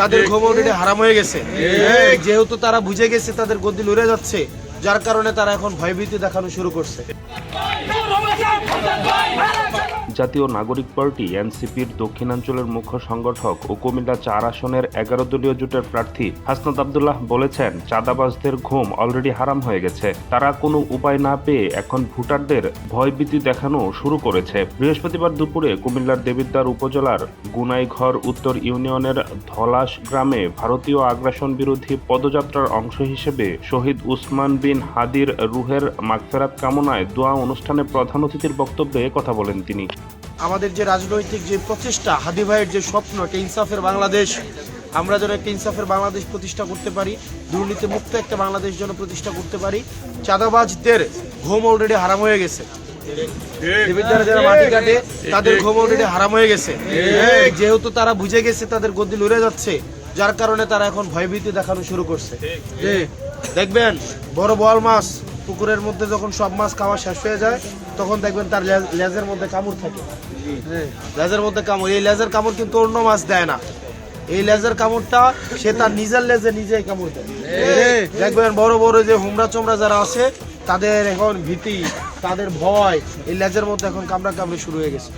তাদের ঘুম অলরেডি হারাম হয়ে গেছে। যেহেতু তারা বুঝে গেছে তাদের গদি লড়ে যাচ্ছে, যার কারণে তারা এখন ভয়ভীতি দেখানো শুরু করছে। জাতীয় নাগরিক পার্টি এনসিপির দক্ষিণাঞ্চলের মুখ্য সংগঠক ও কুমিল্লা ৪ আসনের ১১ দলীয় জোটের প্রার্থী হাসনাত আব্দুল্লাহ বলেছেন, চাঁদাবাজদের ঘুম অলরেডি হারাম হয়ে গেছে। তারা কোনো উপায় না পেয়ে এখন ভোটারদের ভয়ভীতি দেখানো শুরু করেছে। বৃহস্পতিবার দুপুরে কুমিল্লার দেবিদ্বার উপজেলার গুনাইঘর উত্তর ইউনিয়নের ধলাশ গ্রামে ভারতীয় আগ্রাসন বিরোধী পদযাত্রার অংশ হিসেবে শহীদ উসমান বিন হাদির রুহের মাগফিরাত কামনায় দোয়া অনুষ্ঠানে প্রধান অতিথির বক্তব্যে কথা বলেন তিনি। আমাদের যে রাজনৈতিক যে প্রচেষ্টা, হাদি ভাইয়ের যে স্বপ্ন একটা ইনসাফের বাংলাদেশ, আমরা যেন একটা ইনসাফের বাংলাদেশ প্রতিষ্ঠা করতে পারি, দুর্নীতি মুক্ত একটা বাংলাদেশ যেন প্রতিষ্ঠা করতে পারি। চাঁদাবাজদের ঘুম অলরেডি হারাম হয়ে গেছে। যারা মাটি কাটে তাদের ঘুম অলরেডি হারাম হয়ে গেছে। যেহেতু তারা বুঝে গেছে তাদের গদি লড়ে যাচ্ছে, যার কারণে তারা এখন ভয়ভীতি দেখানো শুরু করছে। দেখবেন বড় বোয়াল মাছ পুকুরের মধ্যে যখন সব মাছ খাওয়া শেষ হয়ে যায়, তখন দেখবেন তার লেজের মধ্যে কামড় থাকে। লেজের মধ্যে কামড়, এই লেজের কামড় কিন্তু অন্য মাছ দেয় না। এই লেজের কামড়টা সে তার নিজের লেজে নিজেই কামড় দেয়। দেখবেন বড় বড় যে হুমড়া চমড়া যারা আছে, তাদের এখন ভীতি, তাদের ভয় এই লেজের মধ্যে এখন কামড়া কামড়ি শুরু হয়ে গেছে।